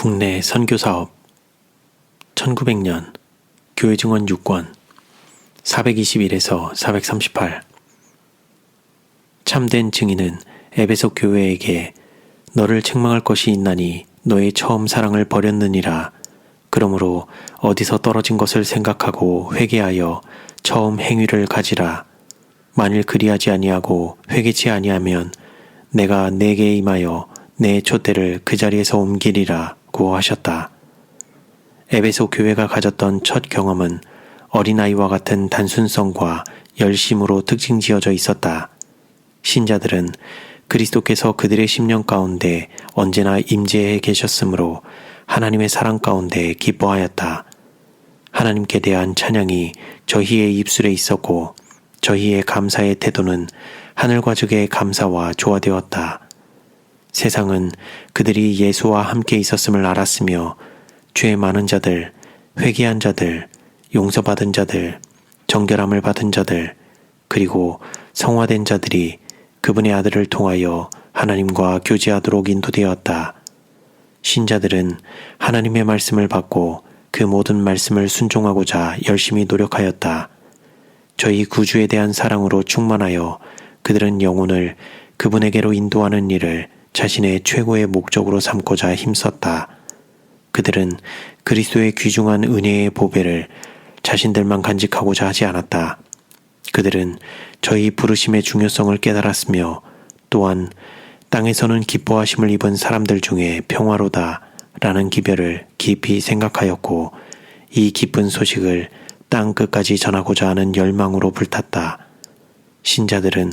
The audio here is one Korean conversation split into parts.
국내 선교사업 1900년 교회 증언 6권 421에서 438 참된 증인은 에베소 교회에게 너를 책망할 것이 있나니 너의 처음 사랑을 버렸느니라. 그러므로 어디서 떨어진 것을 생각하고 회개하여 처음 행위를 가지라. 만일 그리하지 아니하고 회개치 아니하면 내가 네게 임하여 내 촛대를 그 자리에서 옮기리라고 하셨다. 에베소 교회가 가졌던 첫 경험은 어린아이와 같은 단순성과 열심으로 특징 지어져 있었다. 신자들은 그리스도께서 그들의 심령 가운데 언제나 임재해 계셨으므로 하나님의 사랑 가운데 기뻐하였다. 하나님께 대한 찬양이 저희의 입술에 있었고 저희의 감사의 태도는 하늘과 적의 감사와 조화되었다. 세상은 그들이 예수와 함께 있었음을 알았으며 죄 많은 자들, 회개한 자들, 용서받은 자들, 정결함을 받은 자들, 그리고 성화된 자들이 그분의 아들을 통하여 하나님과 교제하도록 인도되었다. 신자들은 하나님의 말씀을 받고 그 모든 말씀을 순종하고자 열심히 노력하였다. 저희 구주에 대한 사랑으로 충만하여 그들은 영혼을 그분에게로 인도하는 일을 자신의 최고의 목적으로 삼고자 힘썼다. 그들은 그리스도의 귀중한 은혜의 보배를 자신들만 간직하고자 하지 않았다. 그들은 저희 부르심의 중요성을 깨달았으며 또한 땅에서는 기뻐하심을 입은 사람들 중에 평화로다 라는 기별을 깊이 생각하였고 이 기쁜 소식을 땅 끝까지 전하고자 하는 열망으로 불탔다. 신자들은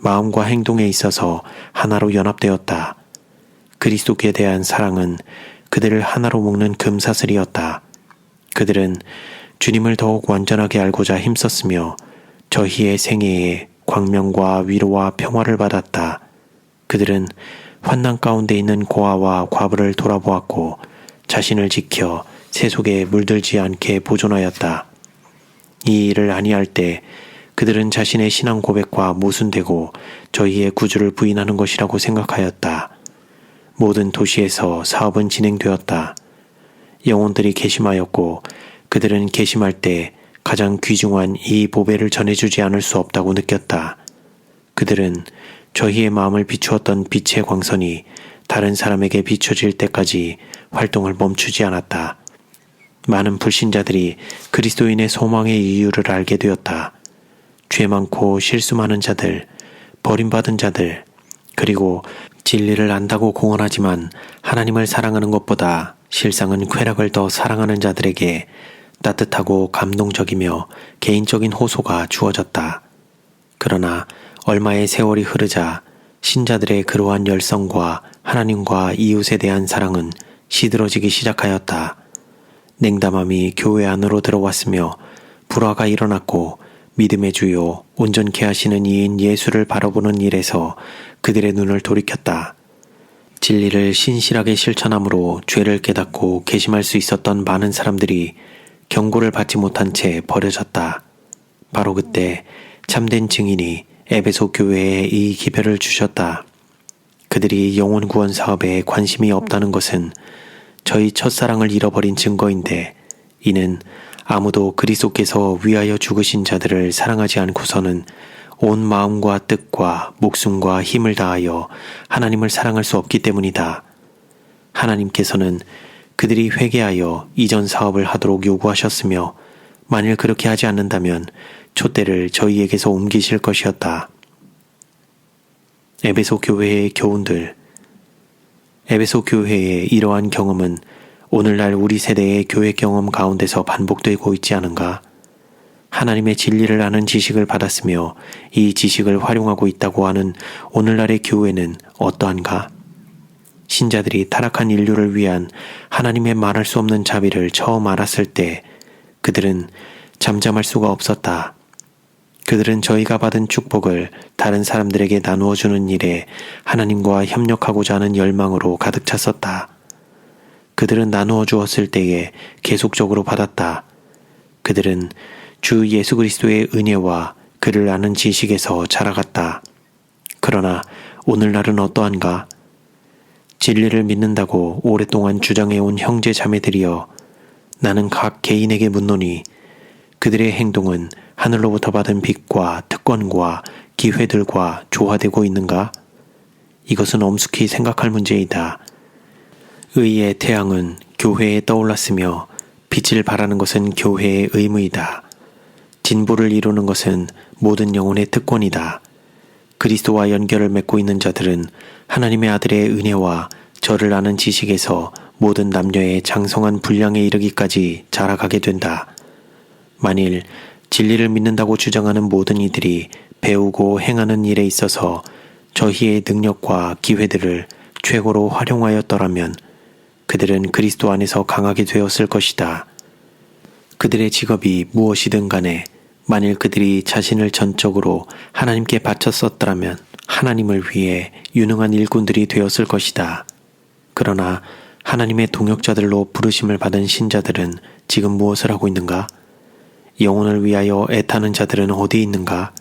마음과 행동에 있어서 하나로 연합되었다. 그리스도께 대한 사랑은 그들을 하나로 묶는 금사슬이었다. 그들은 주님을 더욱 완전하게 알고자 힘썼으며 저희의 생애에 광명과 위로와 평화를 받았다. 그들은 환난 가운데 있는 고아와 과부를 돌아보았고 자신을 지켜 새 속에 물들지 않게 보존하였다. 이 일을 아니할 때 그들은 자신의 신앙 고백과 모순되고 저희의 구주를 부인하는 것이라고 생각하였다. 모든 도시에서 사업은 진행되었다. 영혼들이 개심하였고 그들은 개심할 때 가장 귀중한 이 보배를 전해주지 않을 수 없다고 느꼈다. 그들은 저희의 마음을 비추었던 빛의 광선이 다른 사람에게 비춰질 때까지 활동을 멈추지 않았다. 많은 불신자들이 그리스도인의 소망의 이유를 알게 되었다. 죄 많고 실수 많은 자들, 버림받은 자들, 그리고 진리를 안다고 공언하지만 하나님을 사랑하는 것보다 실상은 쾌락을 더 사랑하는 자들에게 따뜻하고 감동적이며 개인적인 호소가 주어졌다. 그러나 얼마의 세월이 흐르자 신자들의 그러한 열성과 하나님과 이웃에 대한 사랑은 시들어지기 시작하였다. 냉담함이 교회 안으로 들어왔으며 불화가 일어났고 믿음의 주요 온전케 하시는 이인 예수를 바라보는 일에서 그들의 눈을 돌이켰다. 진리를 신실하게 실천함으로 죄를 깨닫고 개심할 수 있었던 많은 사람들이 경고를 받지 못한 채 버려졌다. 바로 그때 참된 증인이 에베소 교회에 이 기별을 주셨다. 그들이 영혼 구원 사업에 관심이 없다는 것은 저희 첫사랑을 잃어버린 증거인데 이는 아무도 그리스도께서 위하여 죽으신 자들을 사랑하지 않고서는 온 마음과 뜻과 목숨과 힘을 다하여 하나님을 사랑할 수 없기 때문이다. 하나님께서는 그들이 회개하여 이전 사업을 하도록 요구하셨으며 만일 그렇게 하지 않는다면 촛대를 저희에게서 옮기실 것이었다. 에베소 교회의 교훈들. 에베소 교회의 이러한 경험은 오늘날 우리 세대의 교회 경험 가운데서 반복되고 있지 않은가? 하나님의 진리를 아는 지식을 받았으며 이 지식을 활용하고 있다고 하는 오늘날의 교회는 어떠한가? 신자들이 타락한 인류를 위한 하나님의 말할 수 없는 자비를 처음 알았을 때 그들은 잠잠할 수가 없었다. 그들은 저희가 받은 축복을 다른 사람들에게 나누어 주는 일에 하나님과 협력하고자 하는 열망으로 가득 찼었다. 그들은 나누어 주었을 때에 계속적으로 받았다. 그들은 주 예수 그리스도의 은혜와 그를 아는 지식에서 자라갔다. 그러나 오늘날은 어떠한가? 진리를 믿는다고 오랫동안 주장해온 형제 자매들이여, 나는 각 개인에게 묻노니 그들의 행동은 하늘로부터 받은 빛과 특권과 기회들과 조화되고 있는가? 이것은 엄숙히 생각할 문제이다. 의의 태양은 교회에 떠올랐으며 빛을 발하는 것은 교회의 의무이다. 진보를 이루는 것은 모든 영혼의 특권이다. 그리스도와 연결을 맺고 있는 자들은 하나님의 아들의 은혜와 저를 아는 지식에서 모든 남녀의 장성한 분량에 이르기까지 자라가게 된다. 만일 진리를 믿는다고 주장하는 모든 이들이 배우고 행하는 일에 있어서 저희의 능력과 기회들을 최고로 활용하였더라면 그들은 그리스도 안에서 강하게 되었을 것이다. 그들의 직업이 무엇이든 간에 만일 그들이 자신을 전적으로 하나님께 바쳤었더라면 하나님을 위해 유능한 일꾼들이 되었을 것이다. 그러나 하나님의 동역자들로 부르심을 받은 신자들은 지금 무엇을 하고 있는가? 영혼을 위하여 애타는 자들은 어디 있는가?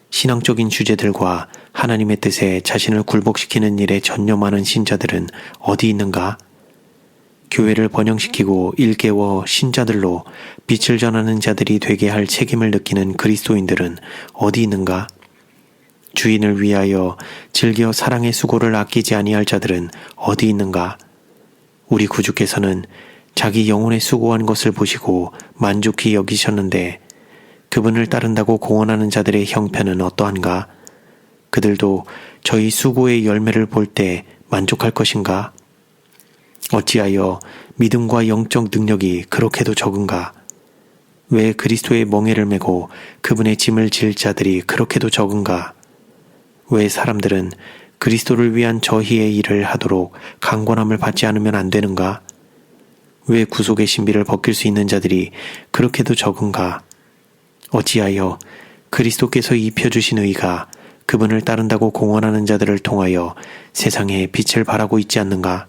신앙적인 주제들과 하나님의 뜻에 자신을 굴복시키는 일에 전념하는 신자들은 어디 있는가? 교회를 번영시키고 일깨워 신자들로 빛을 전하는 자들이 되게 할 책임을 느끼는 그리스도인들은 어디 있는가? 주인을 위하여 즐겨 사랑의 수고를 아끼지 아니할 자들은 어디 있는가? 우리 구주께서는 자기 영혼에 수고한 것을 보시고 만족히 여기셨는데 그분을 따른다고 공언하는 자들의 형편은 어떠한가? 그들도 저희 수고의 열매를 볼 때 만족할 것인가? 어찌하여 믿음과 영적 능력이 그렇게도 적은가? 왜 그리스도의 멍에를 메고 그분의 짐을 질 자들이 그렇게도 적은가? 왜 사람들은 그리스도를 위한 저희의 일을 하도록 강권함을 받지 않으면 안 되는가? 왜 구속의 신비를 벗길 수 있는 자들이 그렇게도 적은가? 어찌하여 그리스도께서 입혀주신 의가 그분을 따른다고 공언하는 자들을 통하여 세상에 빛을 발하고 있지 않는가?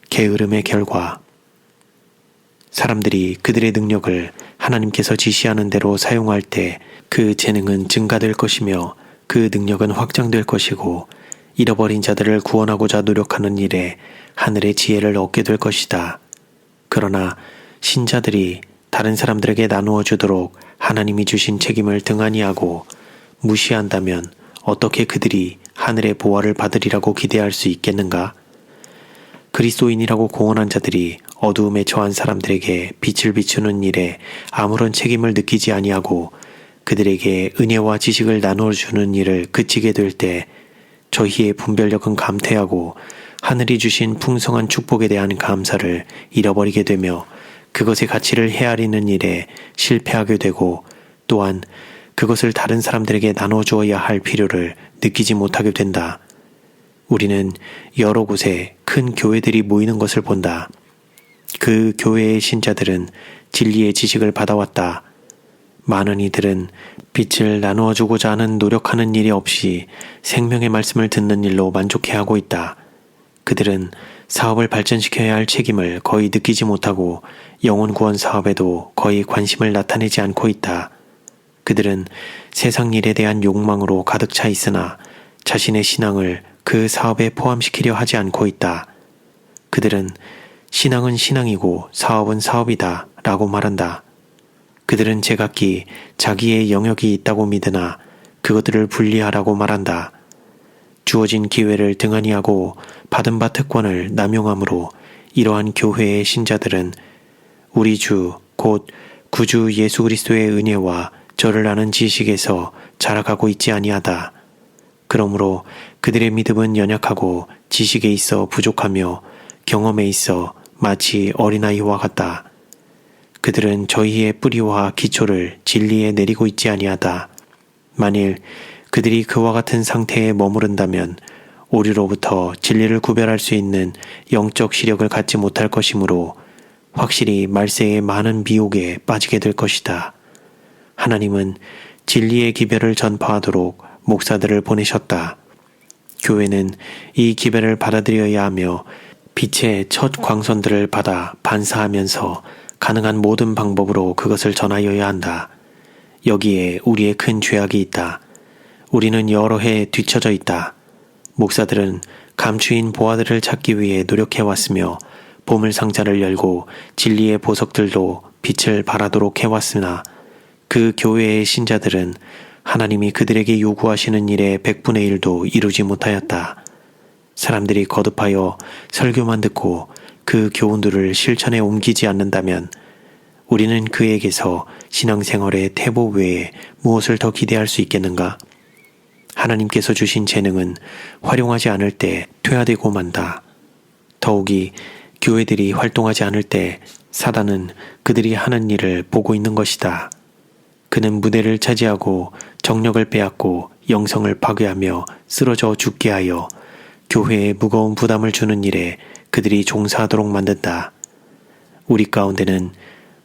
게으름의 결과. 사람들이 그들의 능력을 하나님께서 지시하는 대로 사용할 때 그 재능은 증가될 것이며 그 능력은 확장될 것이고 잃어버린 자들을 구원하고자 노력하는 일에 하늘의 지혜를 얻게 될 것이다. 그러나 신자들이 다른 사람들에게 나누어 주도록 하나님이 주신 책임을 등한히 하고 무시한다면 어떻게 그들이 하늘의 보화를 받으리라고 기대할 수 있겠는가? 그리스도인이라고 공언한 자들이 어두움에 처한 사람들에게 빛을 비추는 일에 아무런 책임을 느끼지 아니하고 그들에게 은혜와 지식을 나누어 주는 일을 그치게 될 때 저희의 분별력은 감퇴하고 하늘이 주신 풍성한 축복에 대한 감사를 잃어버리게 되며 그것의 가치를 헤아리는 일에 실패하게 되고 또한 그것을 다른 사람들에게 나눠 주어야 할 필요를 느끼지 못하게 된다. 우리는 여러 곳에 큰 교회들이 모이는 것을 본다. 그 교회의 신자들은 진리의 지식을 받아왔다. 많은 이들은 빛을 나누어 주고자 하는 노력하는 일이 없이 생명의 말씀을 듣는 일로 만족해하고 있다. 그들은 사업을 발전시켜야 할 책임을 거의 느끼지 못하고 영혼 구원 사업에도 거의 관심을 나타내지 않고 있다. 그들은 세상 일에 대한 욕망으로 가득 차 있으나 자신의 신앙을 그 사업에 포함시키려 하지 않고 있다. 그들은 신앙은 신앙이고 사업은 사업이다 라고 말한다. 그들은 제각기 자기의 영역이 있다고 믿으나 그것들을 분리하라고 말한다. 주어진 기회를 등한히 하고 받은 바 특권을 남용함으로 이러한 교회의 신자들은 우리 주 곧 구주 예수 그리스도의 은혜와 저를 아는 지식에서 자라가고 있지 아니하다. 그러므로 그들의 믿음은 연약하고 지식에 있어 부족하며 경험에 있어 마치 어린아이와 같다. 그들은 저희의 뿌리와 기초를 진리에 내리고 있지 아니하다. 만일 그들이 그와 같은 상태에 머무른다면 오류로부터 진리를 구별할 수 있는 영적 시력을 갖지 못할 것이므로 확실히 말세의 많은 미혹에 빠지게 될 것이다. 하나님은 진리의 기별을 전파하도록 목사들을 보내셨다. 교회는 이 기별을 받아들여야 하며 빛의 첫 광선들을 받아 반사하면서 가능한 모든 방법으로 그것을 전하여야 한다. 여기에 우리의 큰 죄악이 있다. 우리는 여러 해 뒤처져 있다. 목사들은 감추인 보아들을 찾기 위해 노력해왔으며 보물상자를 열고 진리의 보석들로 빛을 발하도록 해왔으나 그 교회의 신자들은 하나님이 그들에게 요구하시는 일의 100분의 1도 이루지 못하였다. 사람들이 거듭하여 설교만 듣고 그 교훈들을 실천에 옮기지 않는다면 우리는 그에게서 신앙생활의 태보 외에 무엇을 더 기대할 수 있겠는가? 하나님께서 주신 재능은 활용하지 않을 때 퇴화되고 만다. 더욱이 교회들이 활동하지 않을 때 사단은 그들이 하는 일을 보고 있는 것이다. 그는 무대를 차지하고 정력을 빼앗고 영성을 파괴하며 쓰러져 죽게 하여 교회에 무거운 부담을 주는 일에 그들이 종사하도록 만든다. 우리 가운데는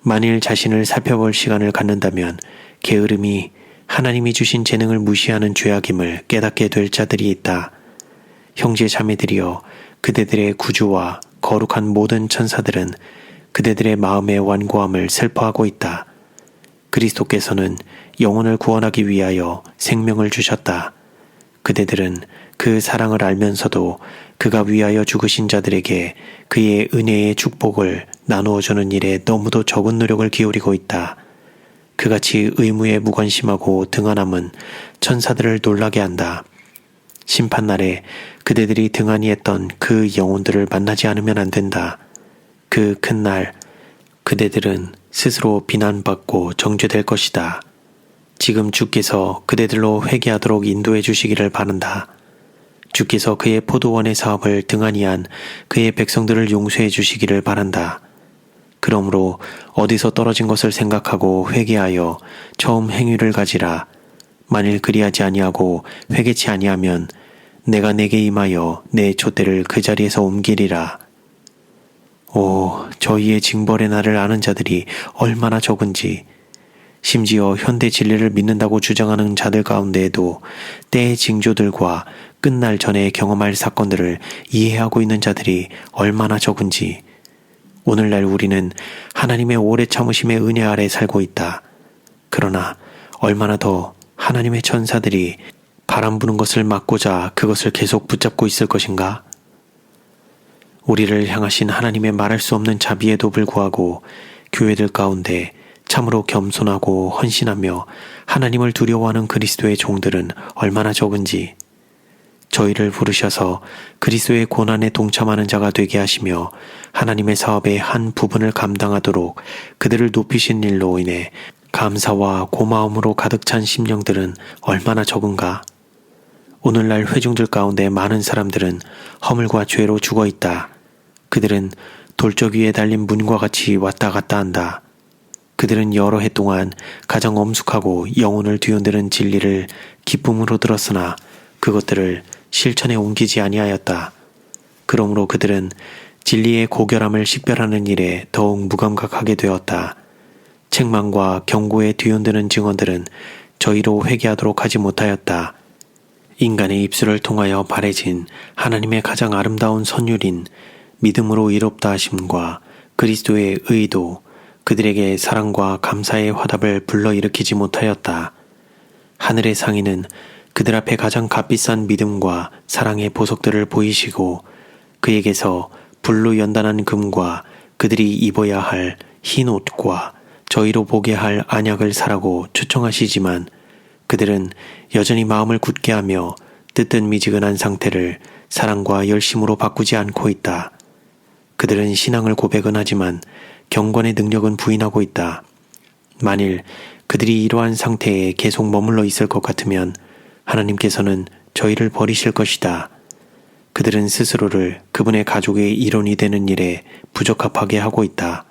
만일 자신을 살펴볼 시간을 갖는다면 게으름이 하나님이 주신 재능을 무시하는 죄악임을 깨닫게 될 자들이 있다. 형제 자매들이여, 그대들의 구주와 거룩한 모든 천사들은 그대들의 마음의 완고함을 슬퍼하고 있다. 그리스도께서는 영혼을 구원하기 위하여 생명을 주셨다. 그대들은 그 사랑을 알면서도 그가 위하여 죽으신 자들에게 그의 은혜의 축복을 나누어주는 일에 너무도 적은 노력을 기울이고 있다. 그같이 의무에 무관심하고 등한함은 천사들을 놀라게 한다. 심판날에 그대들이 등한히 했던 그 영혼들을 만나지 않으면 안 된다. 그 큰 날 그대들은 스스로 비난받고 정죄될 것이다. 지금 주께서 그대들로 회개하도록 인도해 주시기를 바란다. 주께서 그의 포도원의 사업을 등한히 한 그의 백성들을 용서해 주시기를 바란다. 그러므로 어디서 떨어진 것을 생각하고 회개하여 처음 행위를 가지라. 만일 그리하지 아니하고 회개치 아니하면 내가 내게 임하여 내 촛대를 그 자리에서 옮기리라. 오, 저희의 징벌의 날을 아는 자들이 얼마나 적은지. 심지어 현대 진리를 믿는다고 주장하는 자들 가운데에도 때의 징조들과 끝날 전에 경험할 사건들을 이해하고 있는 자들이 얼마나 적은지. 오늘날 우리는 하나님의 오래 참으심의 은혜 아래 살고 있다. 그러나 얼마나 더 하나님의 천사들이 바람 부는 것을 막고자 그것을 계속 붙잡고 있을 것인가? 우리를 향하신 하나님의 말할 수 없는 자비에도 불구하고 교회들 가운데 참으로 겸손하고 헌신하며 하나님을 두려워하는 그리스도의 종들은 얼마나 적은지. 저희를 부르셔서 그리스도의 고난에 동참하는 자가 되게 하시며 하나님의 사업의 한 부분을 감당하도록 그들을 높이신 일로 인해 감사와 고마움으로 가득 찬 심령들은 얼마나 적은가. 오늘날 회중들 가운데 많은 사람들은 허물과 죄로 죽어 있다. 그들은 돌적 위에 달린 문과 같이 왔다 갔다 한다. 그들은 여러 해 동안 가장 엄숙하고 영혼을 뒤흔드는 진리를 기쁨으로 들었으나 그것들을 실천에 옮기지 아니하였다. 그러므로 그들은 진리의 고결함을 식별하는 일에 더욱 무감각하게 되었다. 책망과 경고에 뒤흔드는 증언들은 저희로 회개하도록 하지 못하였다. 인간의 입술을 통하여 발해진 하나님의 가장 아름다운 선율인 믿음으로 이롭다 하심과 그리스도의 의도, 그들에게 사랑과 감사의 화답을 불러일으키지 못하였다. 하늘의 상인은 그들 앞에 가장 값비싼 믿음과 사랑의 보석들을 보이시고 그에게서 불로 연단한 금과 그들이 입어야 할 흰 옷과 저희로 보게 할 안약을 사라고 초청하시지만 그들은 여전히 마음을 굳게 하며 뜨뜻미지근한 상태를 사랑과 열심으로 바꾸지 않고 있다. 그들은 신앙을 고백은 하지만 경건의 능력은 부인하고 있다. 만일 그들이 이러한 상태에 계속 머물러 있을 것 같으면 하나님께서는 저희를 버리실 것이다. 그들은 스스로를 그분의 가족의 일원이 되는 일에 부적합하게 하고 있다.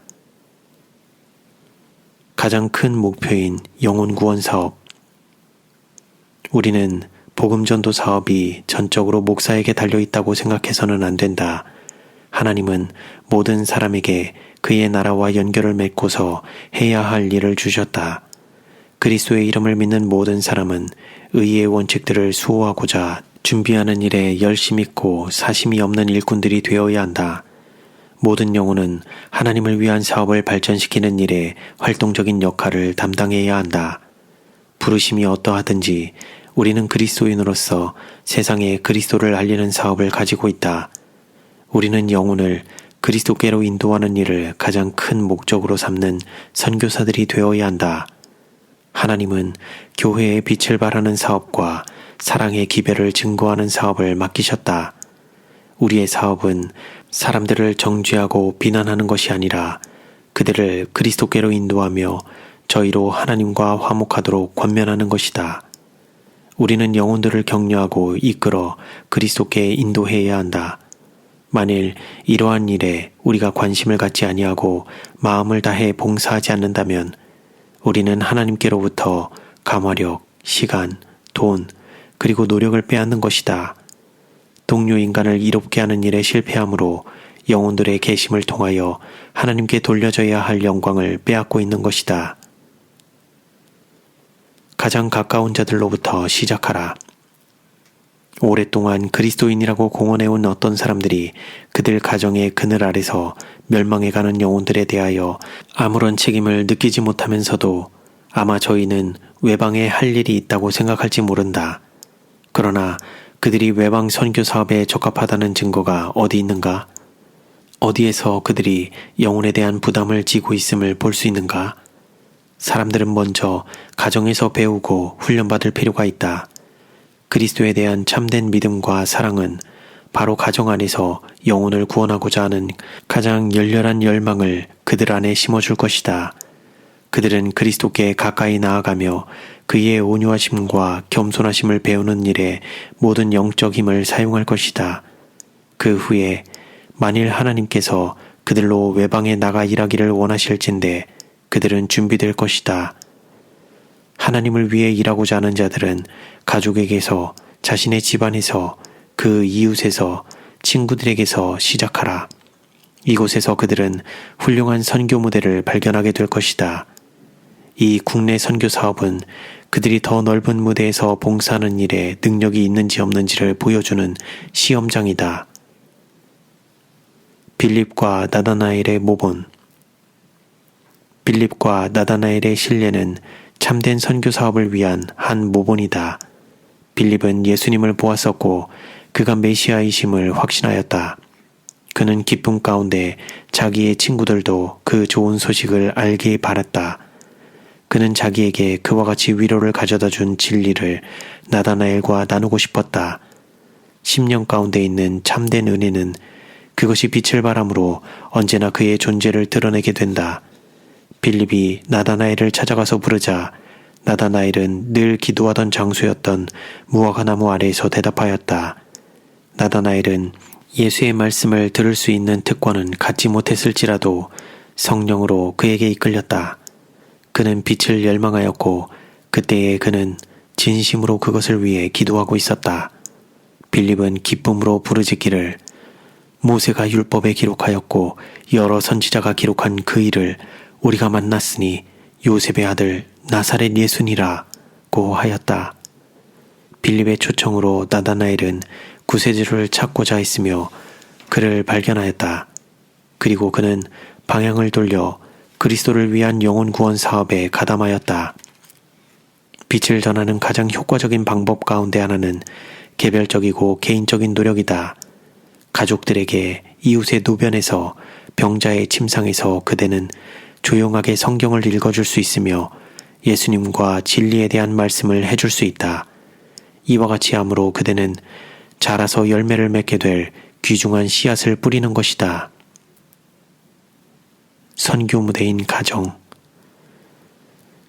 가장 큰 목표인 영혼 구원 사업. 우리는 복음전도 사업이 전적으로 목사에게 달려있다고 생각해서는 안 된다. 하나님은 모든 사람에게 그의 나라와 연결을 맺고서 해야 할 일을 주셨다. 그리스도의 이름을 믿는 모든 사람은 의의 원칙들을 수호하고자 준비하는 일에 열심 있고 사심이 없는 일꾼들이 되어야 한다. 모든 영혼은 하나님을 위한 사업을 발전시키는 일에 활동적인 역할을 담당해야 한다. 부르심이 어떠하든지 우리는 그리스도인으로서 세상에 그리스도를 알리는 사업을 가지고 있다. 우리는 영혼을 그리스도께로 인도하는 일을 가장 큰 목적으로 삼는 선교사들이 되어야 한다. 하나님은 교회의 빛을 발하는 사업과 사랑의 기별을 증거하는 사업을 맡기셨다. 우리의 사업은 사람들을 정죄하고 비난하는 것이 아니라 그들을 그리스도께로 인도하며 저희로 하나님과 화목하도록 권면하는 것이다. 우리는 영혼들을 격려하고 이끌어 그리스도께 인도해야 한다. 만일 이러한 일에 우리가 관심을 갖지 아니하고 마음을 다해 봉사하지 않는다면 우리는 하나님께로부터 감화력, 시간, 돈, 그리고 노력을 빼앗는 것이다. 동료 인간을 이롭게 하는 일에 실패함으로 영혼들의 계심을 통하여 하나님께 돌려져야 할 영광을 빼앗고 있는 것이다. 가장 가까운 자들로부터 시작하라. 오랫동안 그리스도인이라고 공언해온 어떤 사람들이 그들 가정의 그늘 아래서 멸망해가는 영혼들에 대하여 아무런 책임을 느끼지 못하면서도 아마 저희는 외방에 할 일이 있다고 생각할지 모른다. 그러나 그들이 외방 선교 사업에 적합하다는 증거가 어디 있는가? 어디에서 그들이 영혼에 대한 부담을 지고 있음을 볼 수 있는가? 사람들은 먼저 가정에서 배우고 훈련받을 필요가 있다. 그리스도에 대한 참된 믿음과 사랑은 바로 가정 안에서 영혼을 구원하고자 하는 가장 열렬한 열망을 그들 안에 심어줄 것이다. 그들은 그리스도께 가까이 나아가며 그의 온유하심과 겸손하심을 배우는 일에 모든 영적 힘을 사용할 것이다. 그 후에 만일 하나님께서 그들로 외방에 나가 일하기를 원하실진데 그들은 준비될 것이다. 하나님을 위해 일하고자 하는 자들은 가족에게서, 자신의 집안에서, 그 이웃에서, 친구들에게서 시작하라. 이곳에서 그들은 훌륭한 선교 무대를 발견하게 될 것이다. 이 국내 선교 사업은 그들이 더 넓은 무대에서 봉사하는 일에 능력이 있는지 없는지를 보여주는 시험장이다. 빌립과 나다나엘의 모본. 빌립과 나다나엘의 신뢰는 참된 선교 사업을 위한 한 모본이다. 빌립은 예수님을 보았었고 그가 메시아이심을 확신하였다. 그는 기쁨 가운데 자기의 친구들도 그 좋은 소식을 알기 바랐다. 그는 자기에게 그와 같이 위로를 가져다 준 진리를 나다나엘과 나누고 싶었다. 10년 가운데 있는 참된 은혜는 그것이 빛을 발함으로 언제나 그의 존재를 드러내게 된다. 빌립이 나다나엘을 찾아가서 부르자 나다나엘은 늘 기도하던 장소였던 무화과나무 아래에서 대답하였다. 나다나엘은 예수의 말씀을 들을 수 있는 특권은 갖지 못했을지라도 성령으로 그에게 이끌렸다. 그는 빛을 열망하였고 그때에 그는 진심으로 그것을 위해 기도하고 있었다. 빌립은 기쁨으로 부르짖기를 모세가 율법에 기록하였고 여러 선지자가 기록한 그 일을 우리가 만났으니 요셉의 아들 나사렛 예수니라고 하였다. 빌립의 초청으로 나다나엘은 구세주를 찾고자 했으며 그를 발견하였다. 그리고 그는 방향을 돌려 그리스도를 위한 영혼 구원 사업에 가담하였다. 빛을 전하는 가장 효과적인 방법 가운데 하나는 개별적이고 개인적인 노력이다. 가족들에게, 이웃의 노변에서, 병자의 침상에서 그대는 조용하게 성경을 읽어줄 수 있으며 예수님과 진리에 대한 말씀을 해줄 수 있다. 이와 같이 함으로 그대는 자라서 열매를 맺게 될 귀중한 씨앗을 뿌리는 것이다. 선교 무대인 가정.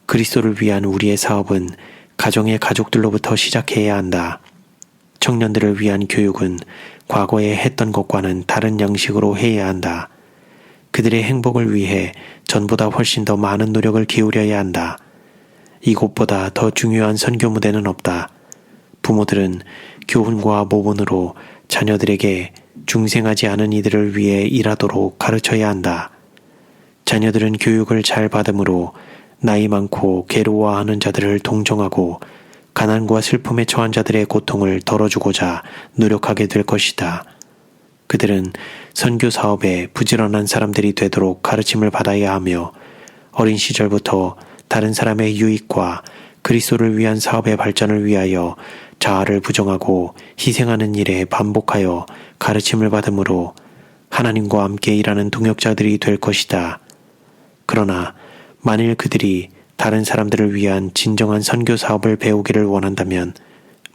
그리스도를 위한 우리의 사업은 가정의 가족들로부터 시작해야 한다. 청년들을 위한 교육은 과거에 했던 것과는 다른 양식으로 해야 한다. 그들의 행복을 위해 전보다 훨씬 더 많은 노력을 기울여야 한다. 이곳보다 더 중요한 선교 무대는 없다. 부모들은 교훈과 모본으로 자녀들에게 중생하지 않은 이들을 위해 일하도록 가르쳐야 한다. 자녀들은 교육을 잘 받음으로 나이 많고 괴로워하는 자들을 동정하고 가난과 슬픔에 처한 자들의 고통을 덜어주고자 노력하게 될 것이다. 그들은 선교 사업에 부지런한 사람들이 되도록 가르침을 받아야 하며 어린 시절부터 다른 사람의 유익과 그리스도를 위한 사업의 발전을 위하여 자아를 부정하고 희생하는 일에 반복하여 가르침을 받으므로 하나님과 함께 일하는 동역자들이 될 것이다. 그러나 만일 그들이 다른 사람들을 위한 진정한 선교 사업을 배우기를 원한다면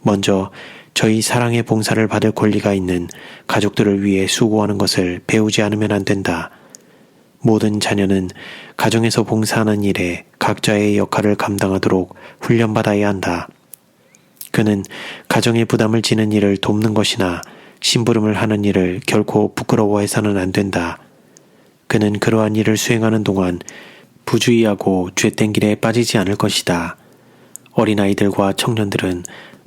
먼저 저희 사랑의 봉사를 받을 권리가 있는 가족들을 위해 수고하는 것을 배우지 않으면 안 된다. 모든 자녀는 가정에서 봉사하는 일에 각자의 역할을 감당하도록 훈련받아야 한다. 그는 가정의 부담을 지는 일을 돕는 것이나 심부름을 하는 일을 결코 부끄러워해서는 안 된다. 그는 그러한 일을 수행하는 동안 부주의하고 죄된 길에 빠지지 않을 것이다. 어린아이들과 청년들은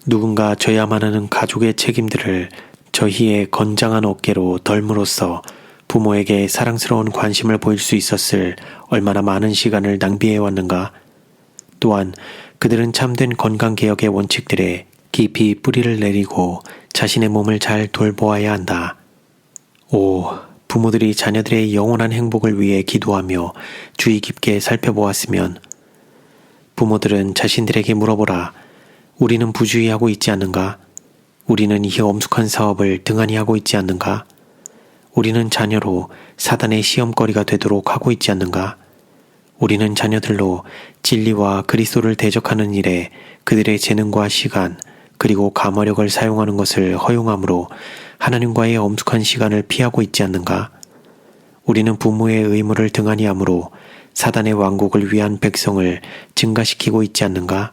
누군가 져야만 하는 가족의 책임들을 저희의 건장한 어깨로 덜므로써 부모에게 사랑스러운 관심을 보일 수 있었을 얼마나 많은 시간을 낭비해왔는가. 또한 그들은 참된 건강개혁의 원칙들에 깊이 뿌리를 내리고 자신의 몸을 잘 돌보아야 한다. 오, 부모들이 자녀들의 영원한 행복을 위해 기도하며 주의 깊게 살펴보았으면 부모들은 자신들에게 물어보라. 우리는 부주의하고 있지 않는가? 우리는 이 엄숙한 사업을 등한히 하고 있지 않는가? 우리는 자녀로 사단의 시험거리가 되도록 하고 있지 않는가? 우리는 자녀들로 진리와 그리스도를 대적하는 일에 그들의 재능과 시간 그리고 감화력을 사용하는 것을 허용함으로 하나님과의 엄숙한 시간을 피하고 있지 않는가? 우리는 부모의 의무를 등한히 함으로 사단의 왕국을 위한 백성을 증가시키고 있지 않는가?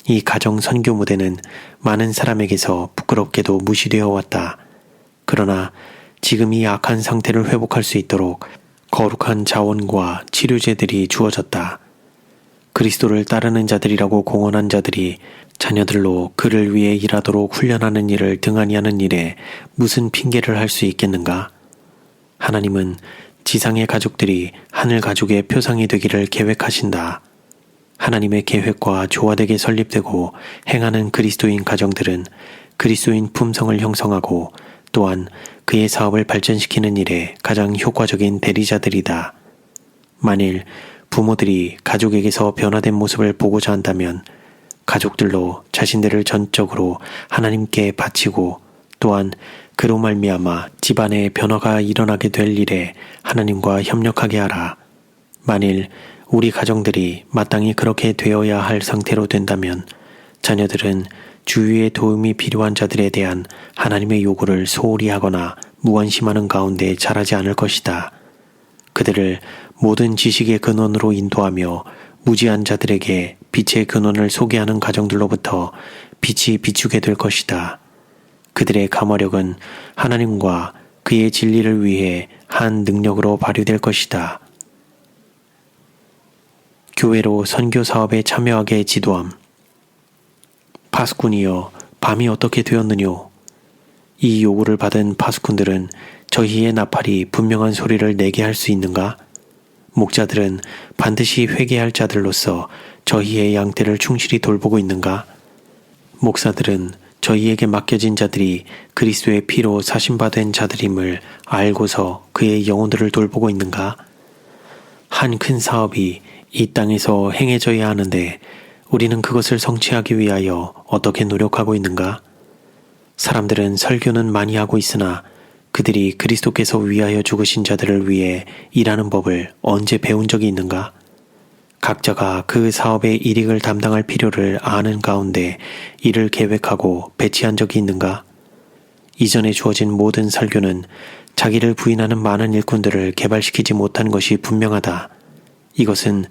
이 가정 선교 무대는 많은 사람에게서 부끄럽게도 무시되어 왔다. 그러나 지금 이 악한 상태를 회복할 수 있도록 거룩한 자원과 치료제들이 주어졌다. 그리스도를 따르는 자들이라고 공언한 자들이 자녀들로 그를 위해 일하도록 훈련하는 일을 등한히 하는 일에 무슨 핑계를 할 수 있겠는가? 하나님은 지상의 가족들이 하늘 가족의 표상이 되기를 계획하신다. 하나님의 계획과 조화되게 설립되고 행하는 그리스도인 가정들은 그리스도인 품성을 형성하고 또한 그의 사업을 발전시키는 일에 가장 효과적인 대리자들이다. 만일 부모들이 가족에게서 변화된 모습을 보고자 한다면 가족들로 자신들을 전적으로 하나님께 바치고 또한 그로 말미암아 집안에 변화가 일어나게 될 일에 하나님과 협력하게 하라. 만일 우리 가정들이 마땅히 그렇게 되어야 할 상태로 된다면 자녀들은 주위의 도움이 필요한 자들에 대한 하나님의 요구를 소홀히 하거나 무관심하는 가운데 자라지 않을 것이다. 그들을 모든 지식의 근원으로 인도하며 무지한 자들에게 빛의 근원을 소개하는 가정들로부터 빛이 비추게 될 것이다. 그들의 감화력은 하나님과 그의 진리를 위해 한 능력으로 발휘될 것이다. 교회로 선교 사업에 참여하게 지도함. 파수꾼이여, 밤이 어떻게 되었느뇨? 이 요구를 받은 파수꾼들은 저희의 나팔이 분명한 소리를 내게 할 수 있는가? 목자들은 반드시 회개할 자들로서 저희의 양떼를 충실히 돌보고 있는가? 목사들은 저희에게 맡겨진 자들이 그리스도의 피로 사신바 된 자들임을 알고서 그의 영혼들을 돌보고 있는가? 한 큰 사업이 이 땅에서 행해져야 하는데 우리는 그것을 성취하기 위하여 어떻게 노력하고 있는가? 사람들은 설교는 많이 하고 있으나 그들이 그리스도께서 위하여 죽으신 자들을 위해 일하는 법을 언제 배운 적이 있는가? 각자가 그 사업의 일익을 담당할 필요를 아는 가운데 이를 계획하고 배치한 적이 있는가? 이전에 주어진 모든 설교는 자기를 부인하는 많은 일꾼들을 개발시키지 못한 것이 분명하다. 이것은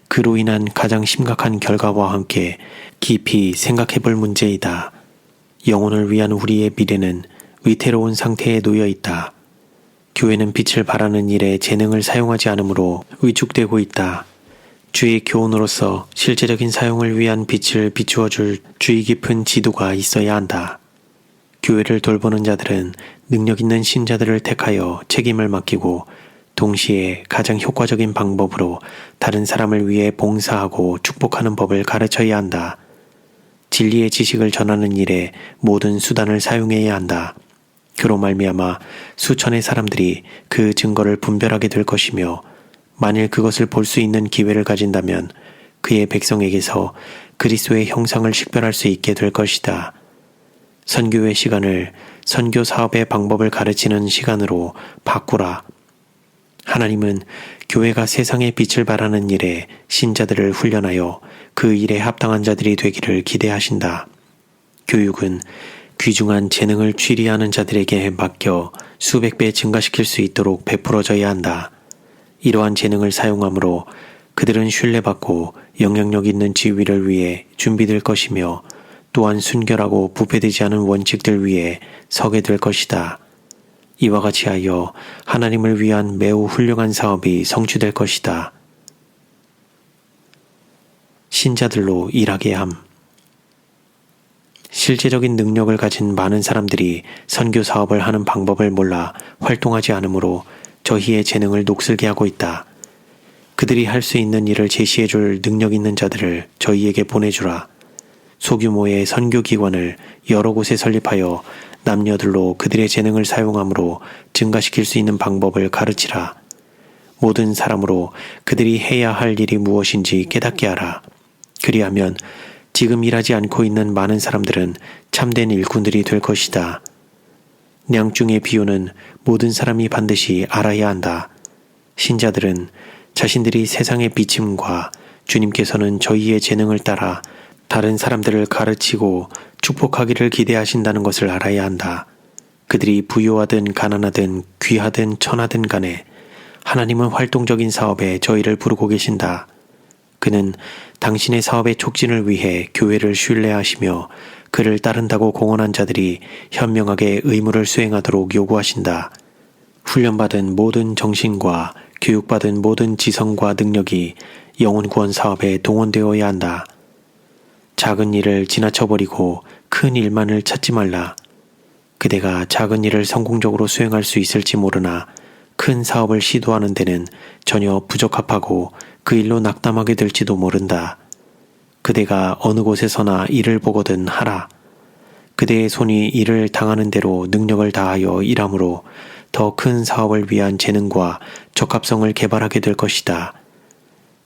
그로 인한 가장 심각한 결과와 함께 깊이 생각해 볼 문제이다. 영혼을 위한 우리의 미래는 위태로운 상태에 놓여 있다. 교회는 빛을 발하는 일에 재능을 사용하지 않으므로 위축되고 있다. 주의 교훈으로서 실제적인 사용을 위한 빛을 비추어 줄 주의 깊은 지도가 있어야 한다. 교회를 돌보는 자들은 능력 있는 신자들을 택하여 책임을 맡기고 동시에 가장 효과적인 방법으로 다른 사람을 위해 봉사하고 축복하는 법을 가르쳐야 한다. 진리의 지식을 전하는 일에 모든 수단을 사용해야 한다. 그로 말미암아 수천의 사람들이 그 증거를 분별하게 될 것이며 만일 그것을 볼 수 있는 기회를 가진다면 그의 백성에게서 그리스도의 형상을 식별할 수 있게 될 것이다. 선교의 시간을 선교 사업의 방법을 가르치는 시간으로 바꾸라. 하나님은 교회가 세상의 빛을 발하는 일에 신자들을 훈련하여 그 일에 합당한 자들이 되기를 기대하신다. 교육은 귀중한 재능을 취리하는 자들에게 맡겨 수백 배 증가시킬 수 있도록 베풀어져야 한다. 이러한 재능을 사용함으로 그들은 신뢰받고 영향력 있는 지위를 위해 준비될 것이며 또한 순결하고 부패되지 않은 원칙들 위에 서게 될 것이다. 이와 같이 하여 하나님을 위한 매우 훌륭한 사업이 성취될 것이다. 신자들로 일하게 함. 실제적인 능력을 가진 많은 사람들이 선교 사업을 하는 방법을 몰라 활동하지 않으므로 저희의 재능을 녹슬게 하고 있다. 그들이 할 수 있는 일을 제시해줄 능력 있는 자들을 저희에게 보내주라. 소규모의 선교기관을 여러 곳에 설립하여 남녀들로 그들의 재능을 사용함으로 증가시킬 수 있는 방법을 가르치라. 모든 사람으로 그들이 해야 할 일이 무엇인지 깨닫게 하라. 그리하면 지금 일하지 않고 있는 많은 사람들은 참된 일꾼들이 될 것이다. 냥중의 비유는 모든 사람이 반드시 알아야 한다. 신자들은 자신들이 세상의 비침과 주님께서는 저희의 재능을 따라 다른 사람들을 가르치고 축복하기를 기대하신다는 것을 알아야 한다. 그들이 부유하든 가난하든 귀하든 천하든 간에 하나님은 활동적인 사업에 저희를 부르고 계신다. 그는 당신의 사업의 촉진을 위해 교회를 신뢰하시며 그를 따른다고 공언한 자들이 현명하게 의무를 수행하도록 요구하신다. 훈련받은 모든 정신과 교육받은 모든 지성과 능력이 영혼 구원 사업에 동원되어야 한다. 작은 일을 지나쳐버리고 큰 일만을 찾지 말라. 그대가 작은 일을 성공적으로 수행할 수 있을지 모르나 큰 사업을 시도하는 데는 전혀 부적합하고 그 일로 낙담하게 될지도 모른다. 그대가 어느 곳에서나 일을 보거든 하라. 그대의 손이 일을 당하는 대로 능력을 다하여 일함으로 더 큰 사업을 위한 재능과 적합성을 개발하게 될 것이다.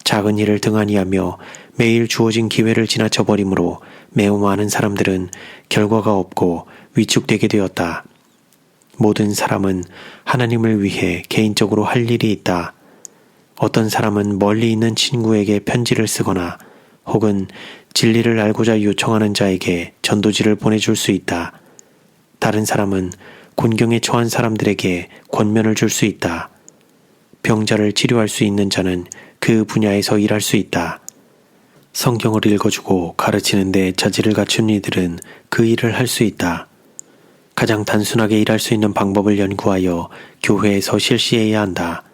작은 일을 등한히 하며 매일 주어진 기회를 지나쳐버리므로 매우 많은 사람들은 결과가 없고 위축되게 되었다. 모든 사람은 하나님을 위해 개인적으로 할 일이 있다. 어떤 사람은 멀리 있는 친구에게 편지를 쓰거나 혹은 진리를 알고자 요청하는 자에게 전도지를 보내줄 수 있다. 다른 사람은 곤경에 처한 사람들에게 권면을 줄 수 있다. 병자를 치료할 수 있는 자는 그 분야에서 일할 수 있다. 성경을 읽어주고 가르치는 데 자질을 갖춘 이들은 그 일을 할 수 있다. 가장 단순하게 일할 수 있는 방법을 연구하여 교회에서 실시해야 한다.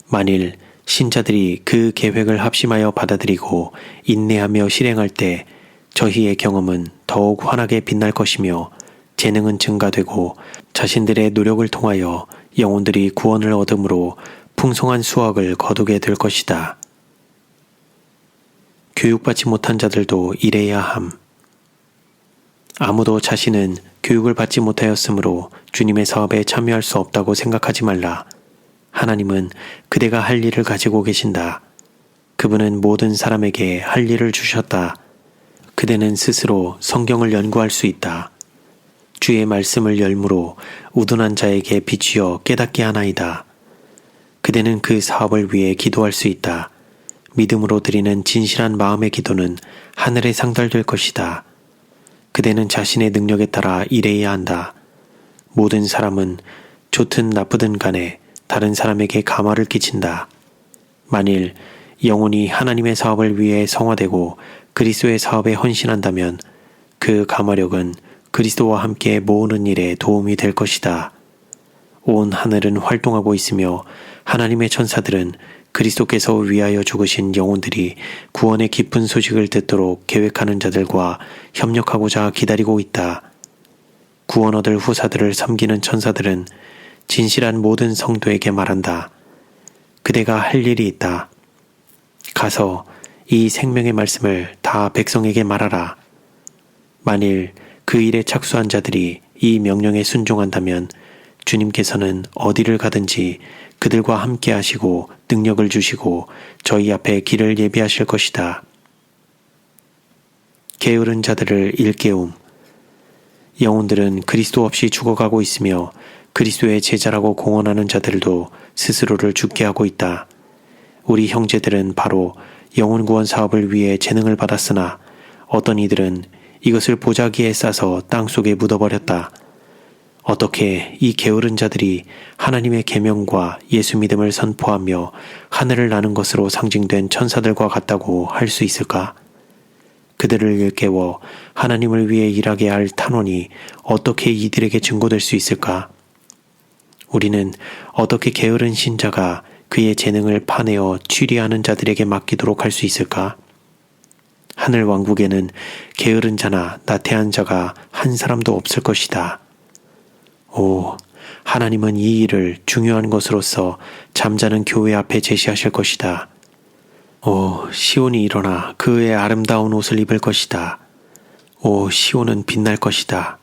만일 신자들이 그 계획을 합심하여 받아들이고 인내하며 실행할 때 저희의 경험은 더욱 환하게 빛날 것이며 재능은 증가되고 자신들의 노력을 통하여 영혼들이 구원을 얻음으로 풍성한 수확을 거두게 될 것이다. 교육받지 못한 자들도 일해야 함. 아무도 자신은 교육을 받지 못하였으므로 주님의 사업에 참여할 수 없다고 생각하지 말라. 하나님은 그대가 할 일을 가지고 계신다. 그분은 모든 사람에게 할 일을 주셨다. 그대는 스스로 성경을 연구할 수 있다. 주의 말씀을 열무로 우둔한 자에게 비추어 깨닫게 하나이다. 그대는 그 사업을 위해 기도할 수 있다. 믿음으로 드리는 진실한 마음의 기도는 하늘에 상달될 것이다. 그대는 자신의 능력에 따라 일해야 한다. 모든 사람은 좋든 나쁘든 간에 다른 사람에게 감화를 끼친다. 만일 영혼이 하나님의 사업을 위해 성화되고 그리스도의 사업에 헌신한다면 그 감화력은 그리스도와 함께 모으는 일에 도움이 될 것이다. 온 하늘은 활동하고 있으며 하나님의 천사들은 그리스도께서 위하여 죽으신 영혼들이 구원의 기쁜 소식을 듣도록 계획하는 자들과 협력하고자 기다리고 있다. 구원 얻을 후사들을 섬기는 천사들은 진실한 모든 성도에게 말한다. 그대가 할 일이 있다. 가서 이 생명의 말씀을 다 백성에게 말하라. 만일 그 일에 착수한 자들이 이 명령에 순종한다면 주님께서는 어디를 가든지 그들과 함께 하시고 능력을 주시고 저희 앞에 길을 예비하실 것이다. 게으른 자들을 일깨움. 영혼들은 그리스도 없이 죽어가고 있으며 그리스도의 제자라고 공언하는 자들도 스스로를 죽게 하고 있다. 우리 형제들은 바로 영혼 구원 사업을 위해 재능을 받았으나 어떤 이들은 이것을 보자기에 싸서 땅속에 묻어버렸다. 어떻게 이 게으른 자들이 하나님의 계명과 예수 믿음을 선포하며 하늘을 나는 것으로 상징된 천사들과 같다고 할 수 있을까? 그들을 일깨워 하나님을 위해 일하게 할 탄원이 어떻게 이들에게 증거될 수 있을까? 우리는 어떻게 게으른 신자가 그의 재능을 파내어 취리하는 자들에게 맡기도록 할 수 있을까? 하늘 왕국에는 게으른 자나 나태한 자가 한 사람도 없을 것이다. 오, 하나님은 이 일을 중요한 것으로서 잠자는 교회 앞에 제시하실 것이다. 오, 시온이 일어나 그의 아름다운 옷을 입을 것이다. 오, 시온은 빛날 것이다.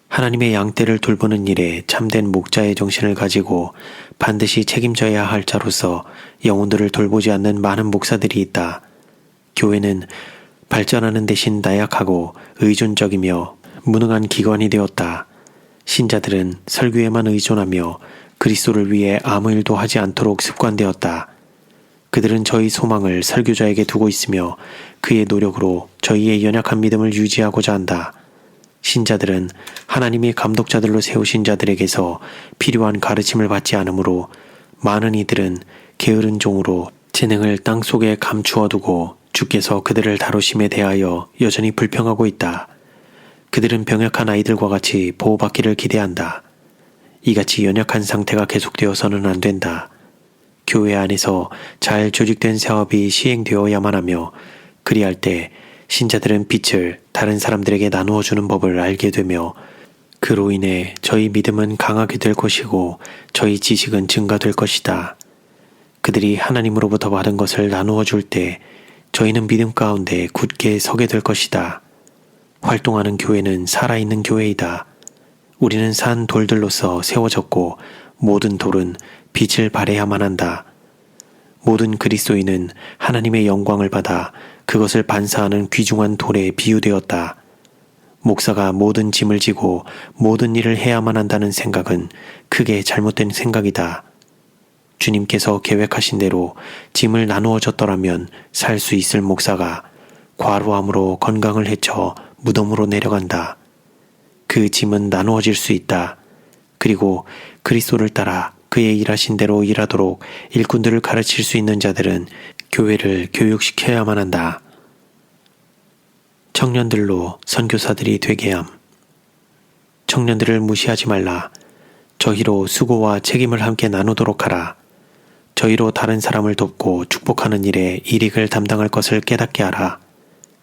하나님의 양떼를 돌보는 일에 참된 목자의 정신을 가지고 반드시 책임져야 할 자로서 영혼들을 돌보지 않는 많은 목사들이 있다. 교회는 발전하는 대신 나약하고 의존적이며 무능한 기관이 되었다. 신자들은 설교에만 의존하며 그리스도를 위해 아무 일도 하지 않도록 습관되었다. 그들은 저희 소망을 설교자에게 두고 있으며 그의 노력으로 저희의 연약한 믿음을 유지하고자 한다. 신자들은 하나님이 감독자들로 세우신 자들에게서 필요한 가르침을 받지 않으므로 많은 이들은 게으른 종으로 재능을 땅속에 감추어 두고 주께서 그들을 다루심에 대하여 여전히 불평하고 있다. 그들은 병약한 아이들과 같이 보호받기를 기대한다. 이같이 연약한 상태가 계속되어서는 안 된다. 교회 안에서 잘 조직된 사업이 시행되어야만 하며 그리할 때 신자들은 빛을 다른 사람들에게 나누어 주는 법을 알게 되며 그로 인해 저희 믿음은 강하게 될 것이고 저희 지식은 증가될 것이다. 그들이 하나님으로부터 받은 것을 나누어 줄 때 저희는 믿음 가운데 굳게 서게 될 것이다. 활동하는 교회는 살아있는 교회이다. 우리는 산 돌들로서 세워졌고 모든 돌은 빛을 발해야만 한다. 모든 그리스도인은 하나님의 영광을 받아 그것을 반사하는 귀중한 돌에 비유되었다. 목사가 모든 짐을 지고 모든 일을 해야만 한다는 생각은 크게 잘못된 생각이다. 주님께서 계획하신 대로 짐을 나누어 줬더라면 살 수 있을 목사가 과로함으로 건강을 해쳐 무덤으로 내려간다. 그 짐은 나누어질 수 있다. 그리고 그리스도를 따라 그의 일하신 대로 일하도록 일꾼들을 가르칠 수 있는 자들은 교회를 교육시켜야만 한다. 청년들로 선교사들이 되게 함. 청년들을 무시하지 말라. 저희로 수고와 책임을 함께 나누도록 하라. 저희로 다른 사람을 돕고 축복하는 일에 일익을 담당할 것을 깨닫게 하라.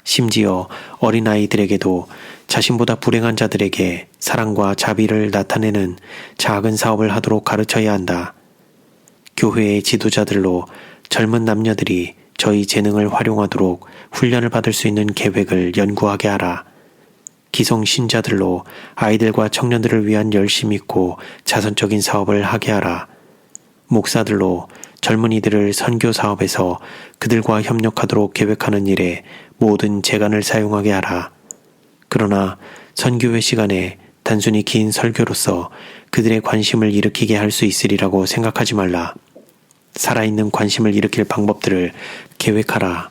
심지어 어린아이들에게도 자신보다 불행한 자들에게 사랑과 자비를 나타내는 작은 사업을 하도록 가르쳐야 한다. 교회의 지도자들로 젊은 남녀들이 저희 재능을 활용하도록 훈련을 받을 수 있는 계획을 연구하게 하라. 기성 신자들로 아이들과 청년들을 위한 열심 있고 자선적인 사업을 하게 하라. 목사들로 젊은이들을 선교 사업에서 그들과 협력하도록 계획하는 일에 모든 재간을 사용하게 하라. 그러나 선교회 시간에 단순히 긴 설교로서 그들의 관심을 일으키게 할 수 있으리라고 생각하지 말라. 살아있는 관심을 일으킬 방법들을 계획하라.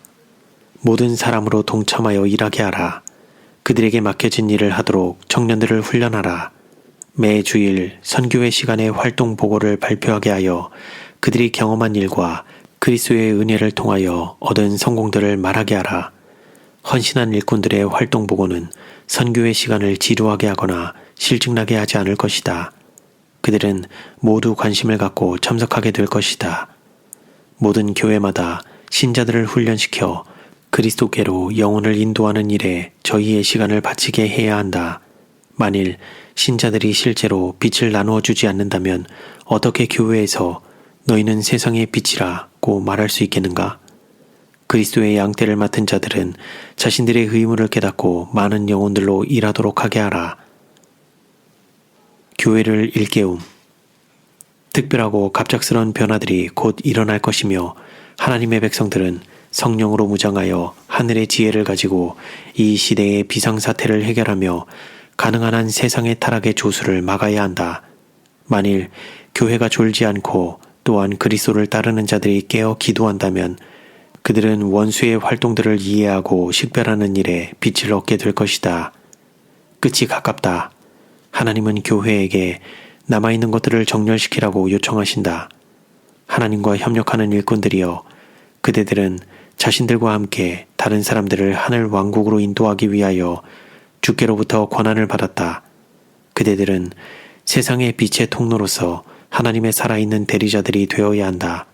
모든 사람으로 동참하여 일하게 하라. 그들에게 맡겨진 일을 하도록 청년들을 훈련하라. 매 주일 선교회 시간에 활동 보고를 발표하게 하여 그들이 경험한 일과 그리스도의 은혜를 통하여 얻은 성공들을 말하게 하라. 헌신한 일꾼들의 활동 보고는 선교회 시간을 지루하게 하거나 실증나게 하지 않을 것이다. 그들은 모두 관심을 갖고 참석하게 될 것이다. 모든 교회마다 신자들을 훈련시켜 그리스도께로 영혼을 인도하는 일에 저희의 시간을 바치게 해야 한다. 만일 신자들이 실제로 빛을 나누어 주지 않는다면 어떻게 교회에서 너희는 세상의 빛이라고 말할 수 있겠는가? 그리스도의 양떼를 맡은 자들은 자신들의 의무를 깨닫고 많은 영혼들로 일하도록 하게 하라. 교회를 일깨움. 특별하고 갑작스러운 변화들이 곧 일어날 것이며 하나님의 백성들은 성령으로 무장하여 하늘의 지혜를 가지고 이 시대의 비상사태를 해결하며 가능한 한 세상의 타락의 조수를 막아야 한다. 만일 교회가 졸지 않고 또한 그리스도를 따르는 자들이 깨어 기도한다면 그들은 원수의 활동들을 이해하고 식별하는 일에 빛을 얻게 될 것이다. 끝이 가깝다. 하나님은 교회에게 남아있는 것들을 정렬시키라고 요청하신다. 하나님과 협력하는 일꾼들이여, 그대들은 자신들과 함께 다른 사람들을 하늘 왕국으로 인도하기 위하여 주께로부터 권한을 받았다. 그대들은 세상의 빛의 통로로서 하나님의 살아있는 대리자들이 되어야 한다.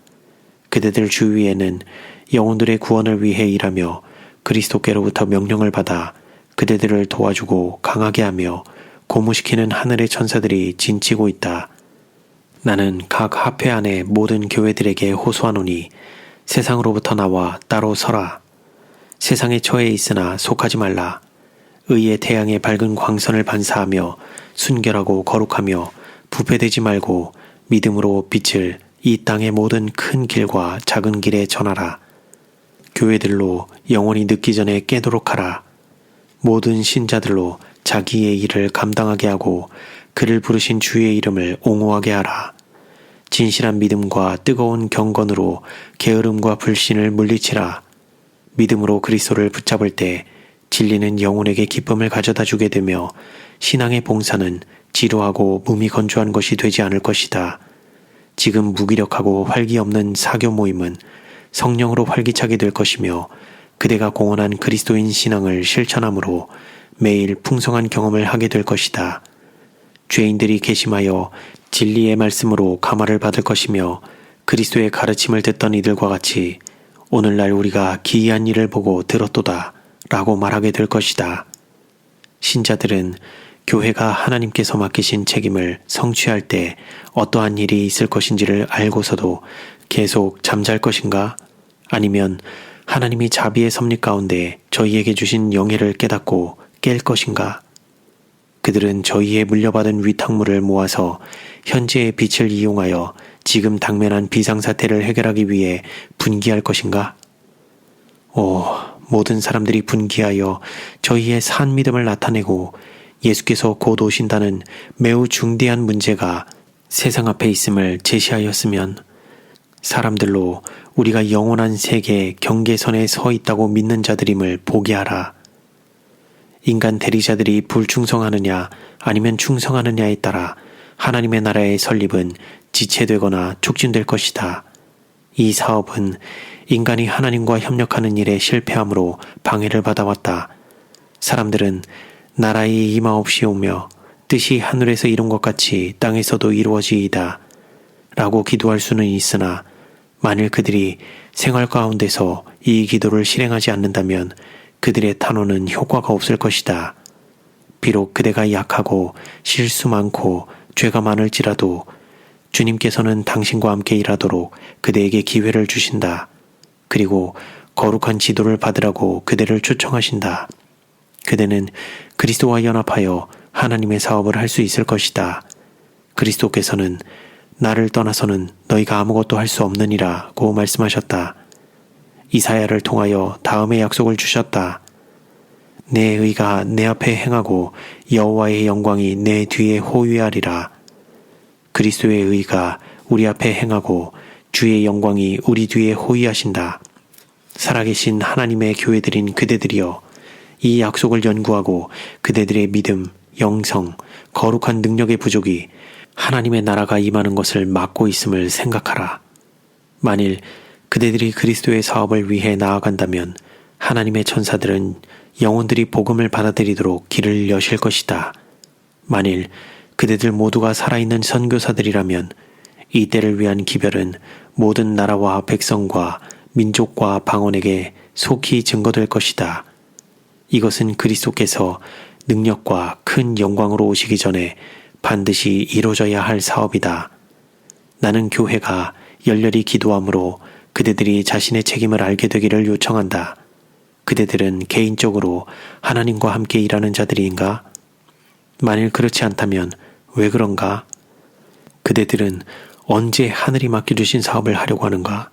그대들 주위에는 영혼들의 구원을 위해 일하며 그리스도께로부터 명령을 받아 그대들을 도와주고 강하게 하며 고무시키는 하늘의 천사들이 진치고 있다. 나는 각 합회 안의 모든 교회들에게 호소하노니 세상으로부터 나와 따로 서라. 세상에 처해 있으나 속하지 말라. 의의 태양의 밝은 광선을 반사하며 순결하고 거룩하며 부패되지 말고 믿음으로 빛을 이 땅의 모든 큰 길과 작은 길에 전하라. 교회들로 영원히 늦기 전에 깨도록 하라. 모든 신자들로 자기의 일을 감당하게 하고 그를 부르신 주의 이름을 옹호하게 하라. 진실한 믿음과 뜨거운 경건으로 게으름과 불신을 물리치라. 믿음으로 그리스도를 붙잡을 때 진리는 영혼에게 기쁨을 가져다 주게 되며 신앙의 봉사는 지루하고 몸이 건조한 것이 되지 않을 것이다. 지금 무기력하고 활기 없는 사교 모임은 성령으로 활기차게 될 것이며 그대가 공헌한 그리스도인 신앙을 실천함으로 매일 풍성한 경험을 하게 될 것이다. 죄인들이 개심하여 진리의 말씀으로 감화를 받을 것이며 그리스도의 가르침을 듣던 이들과 같이 오늘날 우리가 기이한 일을 보고 들었도다 라고 말하게 될 것이다. 신자들은 교회가 하나님께서 맡기신 책임을 성취할 때 어떠한 일이 있을 것인지를 알고서도 계속 잠잘 것인가? 아니면 하나님이 자비의 섭리 가운데 저희에게 주신 영예를 깨닫고 깰 것인가? 그들은 저희의 물려받은 위탁물을 모아서 현재의 빛을 이용하여 지금 당면한 비상사태를 해결하기 위해 분기할 것인가? 모든 사람들이 분기하여 저희의 산 믿음을 나타내고 예수께서 곧 오신다는 매우 중대한 문제가 세상 앞에 있음을 제시하였으면 사람들로 우리가 영원한 세계 경계선에 서 있다고 믿는 자들임을 보게 하라. 인간 대리자들이 불충성하느냐 아니면 충성하느냐에 따라 하나님의 나라의 설립은 지체되거나 촉진될 것이다. 이 사업은 인간이 하나님과 협력하는 일에 실패함으로 방해를 받아왔다. 사람들은 나라의 임하옵시오며 뜻이 하늘에서 이룬 것 같이 땅에서도 이루어지이다 라고 기도할 수는 있으나 만일 그들이 생활 가운데서 이 기도를 실행하지 않는다면 그들의 탄원은 효과가 없을 것이다. 비록 그대가 약하고 실수 많고 죄가 많을지라도 주님께서는 당신과 함께 일하도록 그대에게 기회를 주신다. 그리고 거룩한 지도를 받으라고 그대를 초청하신다. 그대는 그리스도와 연합하여 하나님의 사업을 할 수 있을 것이다. 그리스도께서는 나를 떠나서는 너희가 아무것도 할 수 없느니라고 말씀하셨다. 이사야를 통하여 다음의 약속을 주셨다. 내 의가 내 앞에 행하고 여호와의 영광이 내 뒤에 호위하리라. 그리스도의 의가 우리 앞에 행하고 주의 영광이 우리 뒤에 호위하신다. 살아계신 하나님의 교회들인 그대들이여, 이 약속을 연구하고 그대들의 믿음, 영성, 거룩한 능력의 부족이 하나님의 나라가 임하는 것을 막고 있음을 생각하라. 만일 그대들이 그리스도의 사업을 위해 나아간다면 하나님의 천사들은 영혼들이 복음을 받아들이도록 길을 여실 것이다. 만일 그대들 모두가 살아있는 선교사들이라면 이 때를 위한 기별은 모든 나라와 백성과 민족과 방언에게 속히 증거될 것이다. 이것은 그리스도께서 능력과 큰 영광으로 오시기 전에 반드시 이루어져야 할 사업이다. 나는 교회가 열렬히 기도함으로 그대들이 자신의 책임을 알게 되기를 요청한다. 그대들은 개인적으로 하나님과 함께 일하는 자들인가? 만일 그렇지 않다면 왜 그런가? 그대들은 언제 하늘이 맡겨주신 사업을 하려고 하는가?